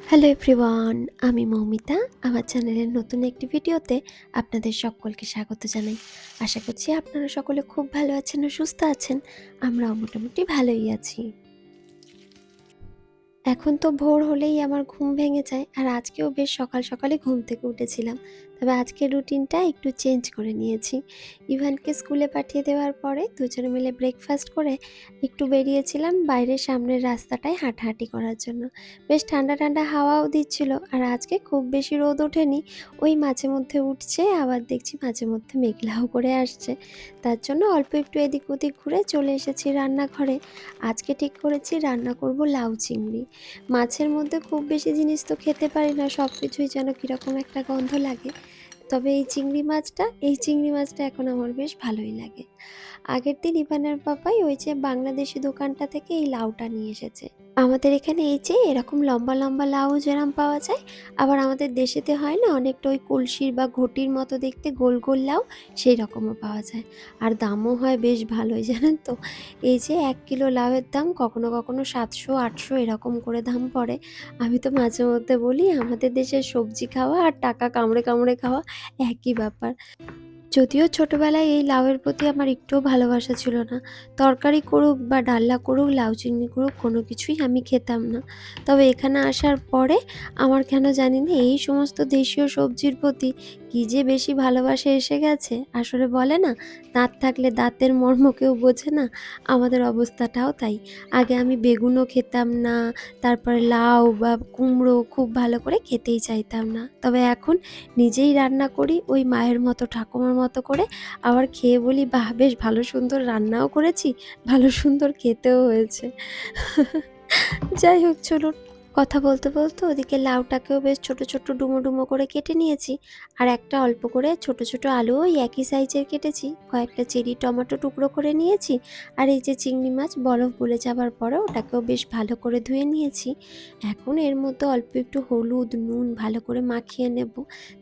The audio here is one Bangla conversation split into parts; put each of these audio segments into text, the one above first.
হ্যালো এভরিওয়ান, আমি মৌমিতা। আমার চ্যানেলের নতুন একটি ভিডিওতে আপনাদের সকলকে স্বাগত জানাই। আশা করছি আপনারা সকলে খুব ভালো আছেন ও সুস্থ আছেন। আমরাও মোটামুটি ভালোই আছি। এখন তো ভোর হলেই আমার ঘুম ভেঙে যায়, আর আজকেও বেশ সকাল সকালে ঘুম থেকে উঠেছিলাম। তবে আজকের রুটিনটা একটু চেঞ্জ করে নিয়েছি। ইভানকে স্কুলে পাঠিয়ে দেওয়ার পরে দুজনে মিলে ব্রেকফাস্ট করে একটু বেরিয়েছিলাম বাইরের সামনের রাস্তাটায় হাঁটাহাঁটি করার জন্য। বেশ ঠান্ডা ঠান্ডা হাওয়াও দিচ্ছিল, আর আজকে খুব বেশি রোদ ওঠেনি। ওই মাঝে মধ্যে উঠছে, আবার দেখছি মাঝে মধ্যে মেঘলাও করে আসছে। তার জন্য অল্প একটু এদিক ওদিক ঘুরে চলে এসেছি রান্নাঘরে। আজকে ঠিক করেছি রান্না করব লাউ চিংড়ি। মাছের মধ্যে খুব বেশি জিনিস তো খেতে পারি না, সব কিছুই যেন কীরকম একটা গন্ধ লাগে। তবে এই চিংড়ি মাছটা এখন আমার বেশ ভালোই লাগে। আগের দিন ইভানের পাপাই ওই যে বাংলাদেশি দোকানটা থেকে এই লাউটা নিয়ে এসেছে। আমাদের এখানে এই যে এরকম লম্বা লম্বা লাউ যেরকম পাওয়া যায়, আবার আমাদের দেশেতে হয় না অনেকটা ওই কলসির বা ঘটির মতো দেখতে গোল গোল লাউ, সেই রকমও পাওয়া যায়। আর দামও হয় বেশ ভালোই, জানেন তো। এই যে 1 কিলো লাউয়ের দাম কখনো কখনো 700-800 এরকম করে দাম পড়ে। আমি তো মাঝে মধ্যে বলি আমাদের দেশের সবজি খাওয়া আর টাকা কামড়ে কামড়ে খাওয়া একই ব্যাপার। যদিও ছোটবেলায় এই লাউয়ের প্রতি আমার একটুও ভালোবাসা ছিল না। তরকারি করুক বা ডালনা করুক, লাউ চিংড়ি করুক, কোনো কিছুই আমি খেতাম না। তবে এখানে আসার পরে আমার কেন জানি না এই সমস্ত দেশীয় সবজির প্রতি কী যে বেশি ভালোবাসা এসে গেছে। আসলে বলে না, দাঁত থাকলে দাঁতের মর্ম কেউ বোঝে না, আমাদের অবস্থাটাও তাই। আগে আমি বেগুনও খেতাম না, তারপরে লাউ বা কুমড়ো খুব ভালো করে খেতেই চাইতাম না। তবে এখন নিজেই রান্না করি ওই মায়ের মতো, ঠাকুমার মতো করে। আবার খেয়ে বলি, বাহ! বেশ ভালো সুন্দর রান্নাও করেছি, ভালো সুন্দর খেতেও হয়েছে। যাই হোক, চলুন। কথা বলতে বলতে ওদিকে লাউটাকেও বেশ ছোট ছোট ডুমো ডুমো করে কেটে নিয়েছি। আর একটা অল্প করে ছোট ছোট আলু ওই একই সাইজের কেটেছি। কয়েকটা চেরি টমেটো টুকরো করে নিয়েছি। আর এই যে চিংড়ি মাছ বরফ গলে যাবার পরে ওটাকেও বেশ ভালো করে ধুয়ে নিয়েছি। এখন এর মধ্যে অল্প একটু হলুদ নুন ভালো করে মাখিয়ে নেব।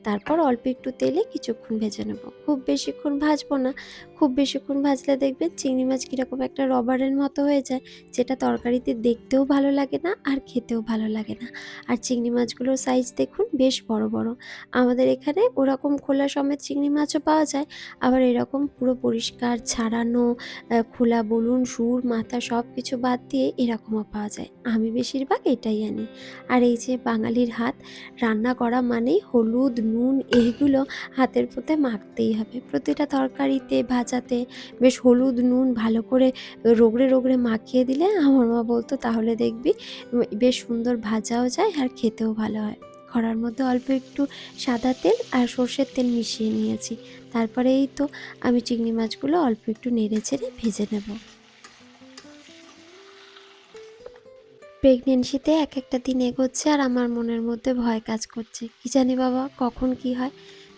তারপর অল্প একটু তেলে কিছুক্ষণ ভেজে নেব। খুব বেশিক্ষণ ভাজবো না। খুব বেশিক্ষণ ভাজলে দেখবেন চিংড়ি মাছ কীরকম একটা রবারের মতো হয়ে যায়, যেটা তরকারিতে দেখতেও ভালো লাগে না আর খেতেও ভালো লাগে না। আর চিংড়ি মাছগুলোর সাইজ দেখুন বেশ বড় বড়। আমাদের এখানে ওরকম খোলা সমেত চিংড়ি মাছও পাওয়া যায়, আবার এরকম পুরো পরিষ্কার ছাড়ানো খোলা বলুন সুর মাথা সব কিছু বাদ দিয়ে এরকমও পাওয়া যায়। আমি বেশিরভাগ এটাই আনি। আর এই যে বাঙালির হাত, রান্না করা মানেই হলুদ নুন এইগুলো হাতের মধ্যে মাখতেই হবে। প্রতিটা তরকারিতে ভাজাতে বেশ হলুদ নুন ভালো করে রগড়ে রগড়ে মাখিয়ে দিলে আমার মা বলতো, তাহলে দেখবি বেশ সুন্দর ভাজাও যায় আর খেতেও ভালো হয়। কড়ার মধ্যে অল্প একটু সাদা তেল আর সর্ষের তেল মিশিয়ে নিয়েছি। তারপরে এই তো আমি চিংড়ি মাছগুলো অল্প একটু নেড়ে চেড়ে ভেজে নেব। প্রেগনেন্সিতে এক একটা দিন এগোচ্ছে আর আমার মনের মধ্যে ভয় কাজ করছে, কি জানি বাবা কখন কি হয়।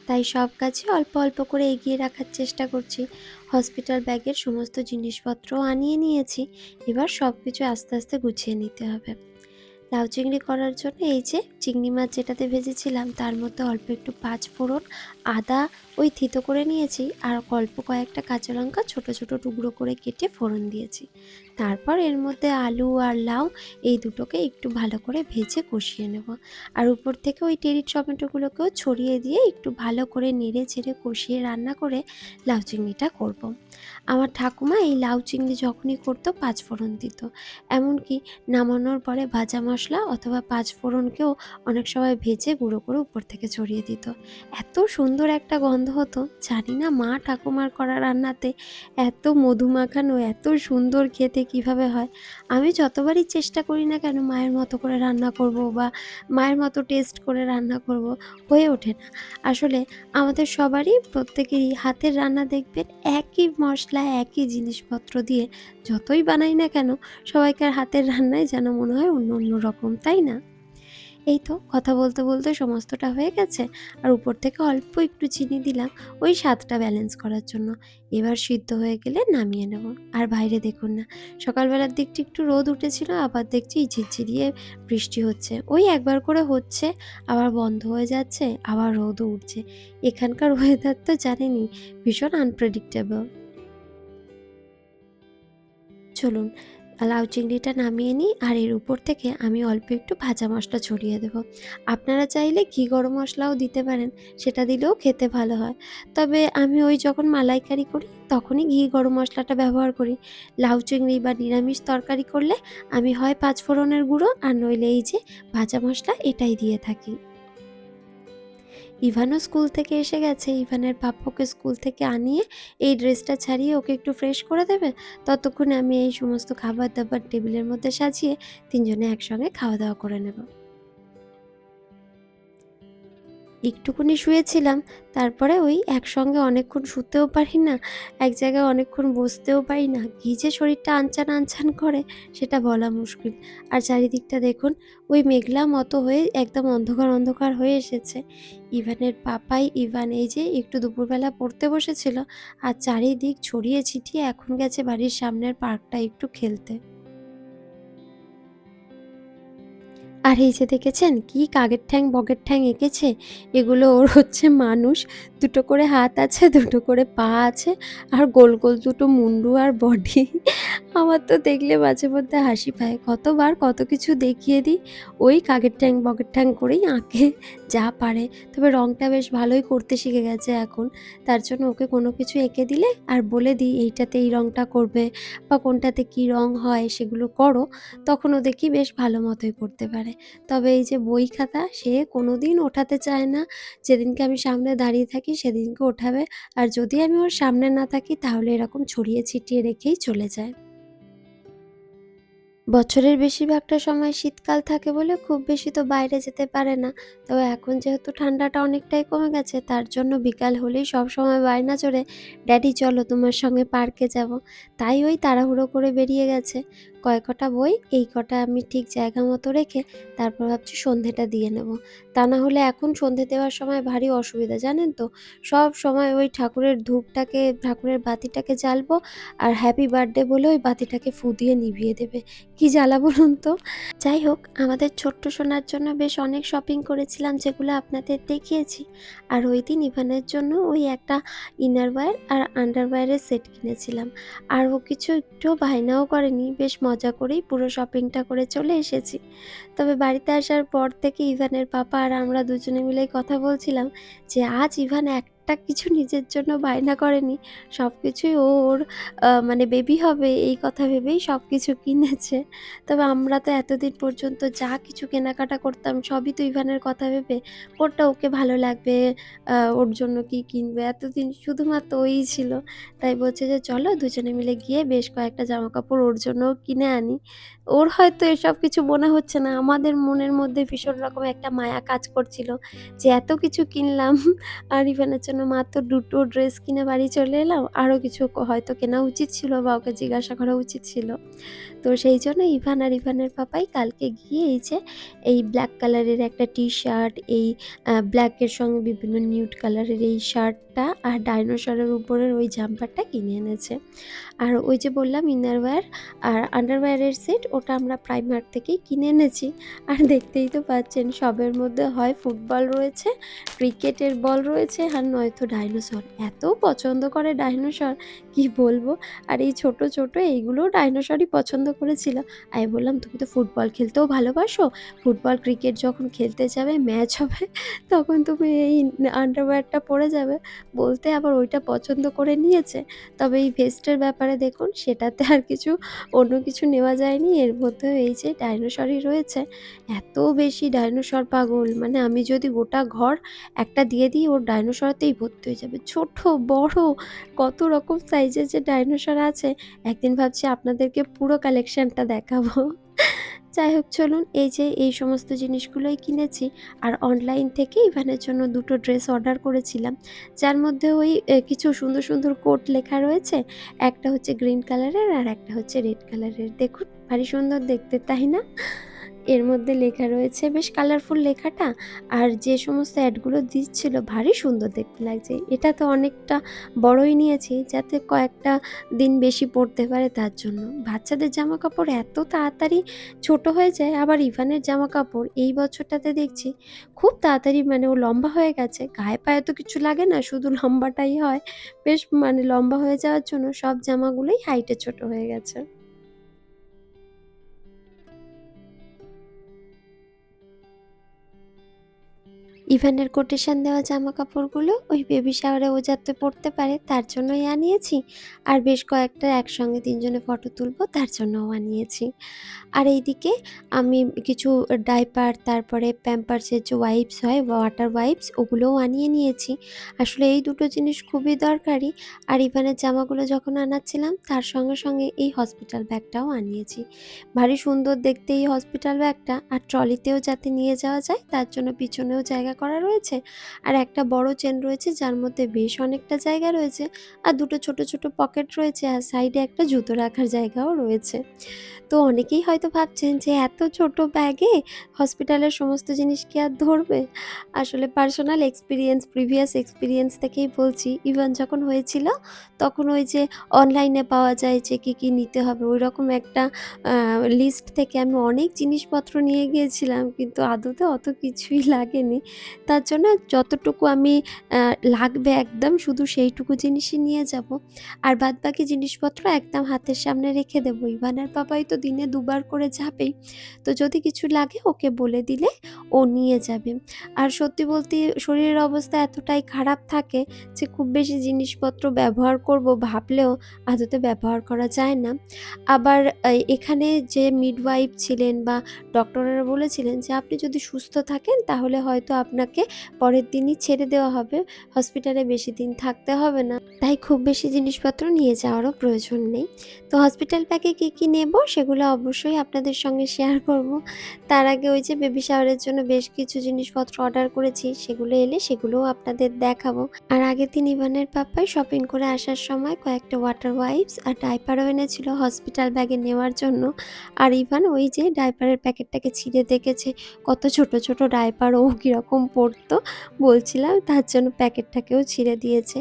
তাই সব কাজই অল্প অল্প করে এগিয়ে রাখার চেষ্টা করছি। হসপিটাল ব্যাগের সমস্ত জিনিসপত্রও আনিয়ে নিয়েছি। এবার সব কিছু আস্তে আস্তে গুছিয়ে নিতে হবে। লাউ চিংড়ি করার জন্য এই যে চিংড়ি মাছ যেটাতে ভেজেছিলাম তার মধ্যে অল্প একটু পাঁচফোড়ন, আদা ওই থিতো করে নিয়েছি, আর অল্প কয়েকটা কাঁচা লঙ্কা ছোটো ছোটো টুকরো করে কেটে ফোড়ন দিয়েছি। তারপর এর মধ্যে আলু আর লাউ এই দুটোকে একটু ভালো করে ভেজে কষিয়ে নেব। আর উপর থেকে ওই টেরি টমেটোগুলোকেও ছড়িয়ে দিয়ে একটু ভালো করে নেড়ে চেড়ে কষিয়ে রান্না করে লাউ চিংড়িটা করব। আমার ঠাকুমা এই লাউ চিংড়ি যখনই করতো পাঁচফোড়ন দিত। এমনকি নামানোর পরে ভাজা মশলা অথবা পাঁচফোড়নকেও অনেক সময় ভেজে গুঁড়ো করে উপর থেকে ছড়িয়ে দিত। এত সুন্দর একটা গন্ধ হতো, জানি না মা ঠাকুমার করা রান্নাতে এত মধু মাখানো এত সুন্দর খেতে কিভাবে হয়। আমি যতবারই চেষ্টা করি না কেন মায়ের মতো করে রান্না করব বা মায়ের মতো টেস্ট করে রান্না করব, হয়ে ওঠে না। আসলে আমাদের সবারই প্রত্যেকেরই হাতের রান্না দেখবেন একই মশলা একই জিনিসপত্র দিয়ে যতই বানাই না কেন, সবাইকার হাতের রান্নায় যেন মনে হয় অন্য অন্য রকম, তাই না? এই তো কথা বলতে বলতে সমস্তটা হয়ে গেছে। আর উপর থেকে অল্প একটু চিনি দিলাম ওই স্বাদটা ব্যালেন্স করার জন্য। এবার সিদ্ধ হয়ে গেলে নামিয়ে নেব। আর বাইরে দেখুন না, সকালবেলার দিকটি একটু রোদ উঠেছিল, আবার দেখছি ঝিরঝিরিয়ে বৃষ্টি হচ্ছে। ওই একবার করে হচ্ছে, আবার বন্ধ হয়ে যাচ্ছে, আবার রোদও উঠছে। এখানকার ওয়েদার তো জানেনই, ভীষণ আনপ্রেডিক্টেবল। চলুন, লাউ চিংড়িটা নামিয়ে নিই আর এর উপর থেকে আমি অল্প একটু ভাজা মশলা ছড়িয়ে দেবো। আপনারা চাইলে ঘি গরম মশলাও দিতে পারেন, সেটা দিলেও খেতে ভালো হয়। তবে আমি ওই যখন মালাইকারি করি তখনই ঘি গরম মশলাটা ব্যবহার করি। লাউ চিংড়ি বা নিরামিষ তরকারি করলে আমি হয় পাঁচফোড়নের গুঁড়ো আর নইলে এই যে ভাজা মশলা এটাই দিয়ে থাকি। ইভানও স্কুল থেকে এসে গেছে। ইভানের পাপ্পুকে স্কুল থেকে আনিয়ে এই ড্রেসটা ছাড়িয়ে ওকে একটু ফ্রেশ করে দেবে। ততক্ষণে আমি এই সমস্ত খাবার-দাবার টেবিলের মধ্যে সাজিয়ে ৩ জনে একসঙ্গে খাওয়া-দাওয়া করে নেব। একটুখানি শুয়েছিলাম। তারপরে ওই একসঙ্গে অনেকক্ষণ শুতেও পারি না, এক জায়গায় অনেকক্ষণ বসতেও পারি না। কী যে শরীরটা আনচান, আনচান করে সেটা বলা মুশকিল। আর চারিদিকটা দেখুন ওই মেঘলা মতো হয়ে একদম অন্ধকার, অন্ধকার হয়ে এসেছে। ইভানের পাপাই ইভান এই যে একটু দুপুরবেলা পড়তে বসেছিল আর চারিদিক ছড়িয়ে ছিটিয়ে এখন গেছে বাড়ির সামনের পার্কটায় একটু খেলতে। আর এই যে দেখেছেন কি কাকের ঠ্যাং বকের ঠ্যাং এঁকেছে, এগুলো ওর হচ্ছে মানুষ। দুটো করে হাত আছে, দুটো করে পা আছে আর গোল গোল দুটো মুন্ডু আর বডি। আমার তো দেখলে মাঝে মধ্যে হাসি পায়। কতবার কত কিছু দেখিয়ে দিই, ওই কাকের ঠ্যাং বকের ঠ্যাং করেই আঁকে যা পারে। তবে রংটা বেশ ভালোই করতে শিখে গেছে এখন। তার জন্য ওকে কোনো কিছু এঁকে দিলে আর বলে দিই এইটাতে এই রংটা করবে বা কোনটাতে কী রং হয় সেগুলো করো, তখন ও দেখি বেশ ভালো মতোই করতে পারে। তবে এই যে বই খাতা সে কোনোদিন ওঠাতে চায় না। যেদিনকে আমি সামনে দাঁড়িয়ে থাকি সেদিনকে ওঠাবে। আর যদি আমি ওর সামনে না থাকি তাহলে এরকম ছড়িয়ে ছিটিয়ে রেখেই চলে যায়। বছরের বেশিরভাগটা সময় শীতকাল থাকে বলে খুব বেশি তো বাইরে যেতে পারে না। তবে এখন যেহেতু ঠান্ডাটা অনেকটাই কমে গেছে তার জন্য বিকাল হলেই সবসময় বায়না চড়ে, "ড্যাডি চলো তোমার সঙ্গে পার্কে যাবো।" তাই ওই তাড়াহুড়ো করে বেরিয়ে গেছে। কয়কটা বই এই কটা আমি ঠিক জায়গা মতো রেখে তারপর ভাবছি সন্ধেটা দিয়ে নেব। তা না হলে এখন সন্ধে দেওয়ার সময় ভারী অসুবিধা জানেন তো? সবসময় ওই ঠাকুরের ধূপটাকে ঠাকুরের বাতিটাকে জ্বালবো আর হ্যাপি বার্থডে বলে ওই বাতিটাকে ফু দিয়ে নিভিয়ে দেবে। কি জ্বালা বলুন তো? যাই হোক, আমাদের ছোট্ট সোনার জন্য বেশ অনেক শপিং করেছিলাম যেগুলো আপনাদের দেখিয়েছি। আর ওইদিন ইভানের জন্য ওই একটা ইনারওয়্যার আর আন্ডারওয়্যারের সেট কিনেছিলাম। আর ও কিছু একটুও বায়নাও করেনি, বেশ মজা করেই পুরো শপিংটা করে চলে এসেছি। তবে বাড়িতে আসার পর থেকে ইভানের পাপা আর আমরা দুজনে মিলেই কথা বলছিলাম যে আজ ইভান একটা কিছু নিজের জন্য বায়না করেনি। সবকিছুই ও ওর মানে বেবি হবে এই কথা ভেবেই সবকিছু কিনেছে। তবে আমরা তো এতদিন পর্যন্ত যা কিছু কেনাকাটা করতাম সবই তো ইভানের কথা ভেবে, কোনটা ওকে ভালো লাগবে, ওর জন্য কি কিনবে, এতদিন শুধুমাত্র ওই ছিল। তাই বলছে যে চলো দুজনে মিলে গিয়ে বেশ কয়েকটা জামাকাপড় ওর জন্যও কিনে আনি। ওর হয়তো এসব কিছু মনে হচ্ছে না, আমাদের মনের মধ্যে ভীষণ রকম একটা মায়া কাজ করছিল যে এত কিছু কিনলাম আর ইভানের জন্য মাত্র ২ টো ড্রেস কিনে বাড়ি চলে এলাম। আরও কিছু হয়তো কেনা উচিত ছিল বা ওকে জিজ্ঞাসা করা উচিত ছিল। তো সেই জন্য ইভান আর ইভানের পাপাই কালকে গিয়ে এই যে এই ব্ল্যাক কালারের একটা টি-শার্ট, এই ব্ল্যাকের সঙ্গে বিভিন্ন নিউড কালারের এই শার্টটা আর ডাইনোসরের উপরের ওই জাম্পারটা কিনে এনেছে। আর ওই যে বললাম ইনারওয়্যার আর আন্ডারওয়্যারের সেট ওটা আমরা প্রাইমার্ক থেকেই কিনে এনেছি। আর দেখতেই তো পাচ্ছেন সবের মধ্যে হয় ফুটবল রয়েছে, ক্রিকেটের বল রয়েছে আর নয়তো ডাইনোসর। এত পছন্দ করে ডাইনোসর কি বলবো। আর এই ছোট, ছোট এইগুলোও ডাইনোসরই পছন্দ করেছিল। আমি বললাম, "তুমি তো ফুটবল খেলতেও ভালোবাসো। ফুটবল, ক্রিকেট যখন খেলতে যাবে, ম্যাচ হবে তখন তুমি এই আন্ডারওয়্যারটা পরে যাবে।" বলতে আবার ওইটা পছন্দ করে নিয়েছে। তবে এই ভেস্টের ব্যাপারে দেখুন সেটাতে আর কিছু অন্য কিছু নেওয়া যায়নি। এর মধ্যেও এই যে ডাইনোসরই রয়েছে। এত বেশি ডাইনোসর পাগল মানে আমি যদি গোটা ঘর একটা দিয়ে দিই ওর ডাইনোসরতেই ভর্তি হয়ে যাবে। ছোট, বড় কত রকম সাইজের যে ডাইনোসর আছে একদিন ভাবছি আপনাদেরকে পুরো কালেকশনটা দেখাবো। যাই হোক চলুন এই যে এই সমস্ত জিনিসগুলোই কিনেছি। আর অনলাইন থেকে ইভানের জন্য ২ টো ড্রেস অর্ডার করেছিলাম। যার মধ্যে ওই কিছু সুন্দর, সুন্দর কোট লেখা রয়েছে। একটা হচ্ছে গ্রিন কালারের আর একটা হচ্ছে রেড কালারের। দেখুন ভারী সুন্দর দেখতে, তাই না? এর মধ্যে লেখা রয়েছে বেশ কালারফুল লেখাটা। আর যে সমস্ত অ্যাডগুলো দিচ্ছিল ভারী সুন্দর দেখতে লাগছে। এটা তো অনেকটা বড়ই নিয়েছি যাতে কয়েকটা দিন বেশি পড়তে পারে তার জন্য। বাচ্চাদের জামাকাপড় এত তাড়াতাড়ি ছোট হয়ে যায়, আবার ইভানের জামাকাপড় এই বছরটাতে দেখছি খুব তাড়াতাড়ি মানে ও লম্বা হয়ে গেছে। গায়ে পায়ে তো কিছু লাগে না, শুধু লম্বাটাই হয়। বেশ মানে লম্বা হয়ে যাওয়ার জন্য সব জামাগুলোই হাইটে ছোট হয়ে গেছে। ইভানের কোটেশন দেওয়া জামাকাপড়গুলো ওই বেবি শাওয়ারে ও যাতে পড়তে পারে তার জন্যই আনিয়েছি। আর বেশ কয়েকটা একসঙ্গে ৩ জনে ফটো তুলবো তার জন্যও আনিয়েছি। আর এইদিকে আমি কিছু ডাইপার, তারপরে প্যাম্পার্সের যে ওয়াইপস হয়, ওয়াটার ওয়াইপস, ওগুলোও আনিয়ে নিয়েছি। আসলে এই দুটো জিনিস খুবই দরকারি। আর ইভানের জামাগুলো যখন আনাচ্ছিলাম তার সঙ্গে সঙ্গে এই হসপিটাল ব্যাগটাও আনিয়েছি। ভারী সুন্দর দেখতে এই হসপিটাল ব্যাগটা, আর ট্রলিতেও যাতে নিয়ে যাওয়া যায় তার জন্য পিছনেও জায়গা করা রয়েছে। আর একটা বড় চেন রয়েছে যার মধ্যে বেশ অনেকটা জায়গা রয়েছে। আর দুটো ছোট ছোট পকেট রয়েছে, আর সাইডে একটা জুতো রাখার জায়গাও রয়েছে। তো অনেকেই হয়তো ভাবছেন যে এত ছোট ব্যাগে হসপিটালের সমস্ত জিনিস কি আর ধরবে? আসলে পার্সোনাল এক্সপেরিয়েন্স, প্রিভিয়াস এক্সপেরিয়েন্স থেকেই বলছি। ইভান যখন হয়েছিল তখন ওই যে অনলাইনে পাওয়া যায় যে কি নিতে হবে ওইরকম একটা আ লিস্ট থেকে আমি অনেক জিনিসপত্র নিয়ে গিয়েছিলাম। কিন্তু আদতে অত কিছুই লাগেনি। তার জন্য যতটুকু আমি আ লাগবে একদম শুধু সেইটুকু জিনিসই নিয়ে যাবো। আর বাদবাকি জিনিসপত্র একদম হাতের সামনে রেখে দেবো। ইভানের বাবাই তো দিনে ২ বার করে যাবেই। তো যদি কিছু লাগে ওকে বলে দিলে ও নিয়ে যাবে। আর সত্যি বলতে শরীরের অবস্থা এতটাই খারাপ থাকে যে খুব বেশি জিনিসপত্র ব্যবহার করব ভাবলেও আদতে ব্যবহার করা যায় না। আবার এখানে যে মিডওয়াইফ ছিলেন বা ডক্টরেরা বলেছিলেন যে আপনি যদি সুস্থ থাকেন তাহলে হয়তো আপনাকে পরের দিনই ছেড়ে দেওয়া হবে। হসপিটালে বেশি দিন থাকতে হবে না। তাই খুব বেশি জিনিসপত্র নিয়ে যাওয়ারও প্রয়োজন নেই। তো হসপিটাল প্যাকে কী নেব সেগুলো অবশ্যই আপনাদের সঙ্গে শেয়ার করব। তার আগে ওই যে বেবি শাওয়ারের জন্য বেশ কিছু জিনিসপত্র অর্ডার করেছি, সেগুলো এলে সেগুলোও আপনাদের দেখাবো। আর আগের দিন ইভানের পাপ্পাই শপিং করে আসার সময় কয়েকটা ওয়াটার ওয়াইপস আর ডাইপারও এনেছিল হসপিটাল ব্যাগে নেওয়ার জন্য। আর ইভান ওই যে ডাইপারের প্যাকেটটাকে ছিঁড়ে দেখেছে কত ছোট ছোট ডাইপার ও কীরকম পড়তো বলছিলাম, তার জন্য প্যাকেটটাকেও ছিঁড়ে দিয়েছে।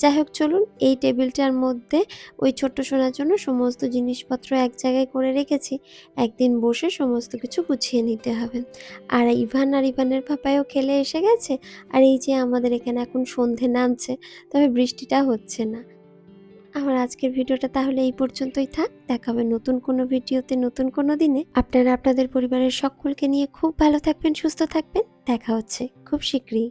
যাই হোক চলুন, এই টেবিলটার মধ্যে ওই ছোট্ট সোনার জন্য সমস্ত জিনিসপত্র এক জায়গায় করে রেখেছি। একদিন বসে সমস্ত কিছু গুছিয়ে নিতে হবে। আর ইভান আর ইভানের পাপাও খেলে এসে গেছে। আর এই যে আমাদের এখানে এখন সন্ধে নামছে, তবে বৃষ্টিটা হচ্ছে না। আমার আজকের ভিডিওটা তাহলে এই পর্যন্তই থাক। দেখা হবে নতুন কোনো ভিডিওতে নতুন কোনো দিনে। আপনারা আপনাদের পরিবারের সকলকে নিয়ে খুব ভালো থাকবেন, সুস্থ থাকবেন। দেখা হচ্ছে খুব শীঘ্রই।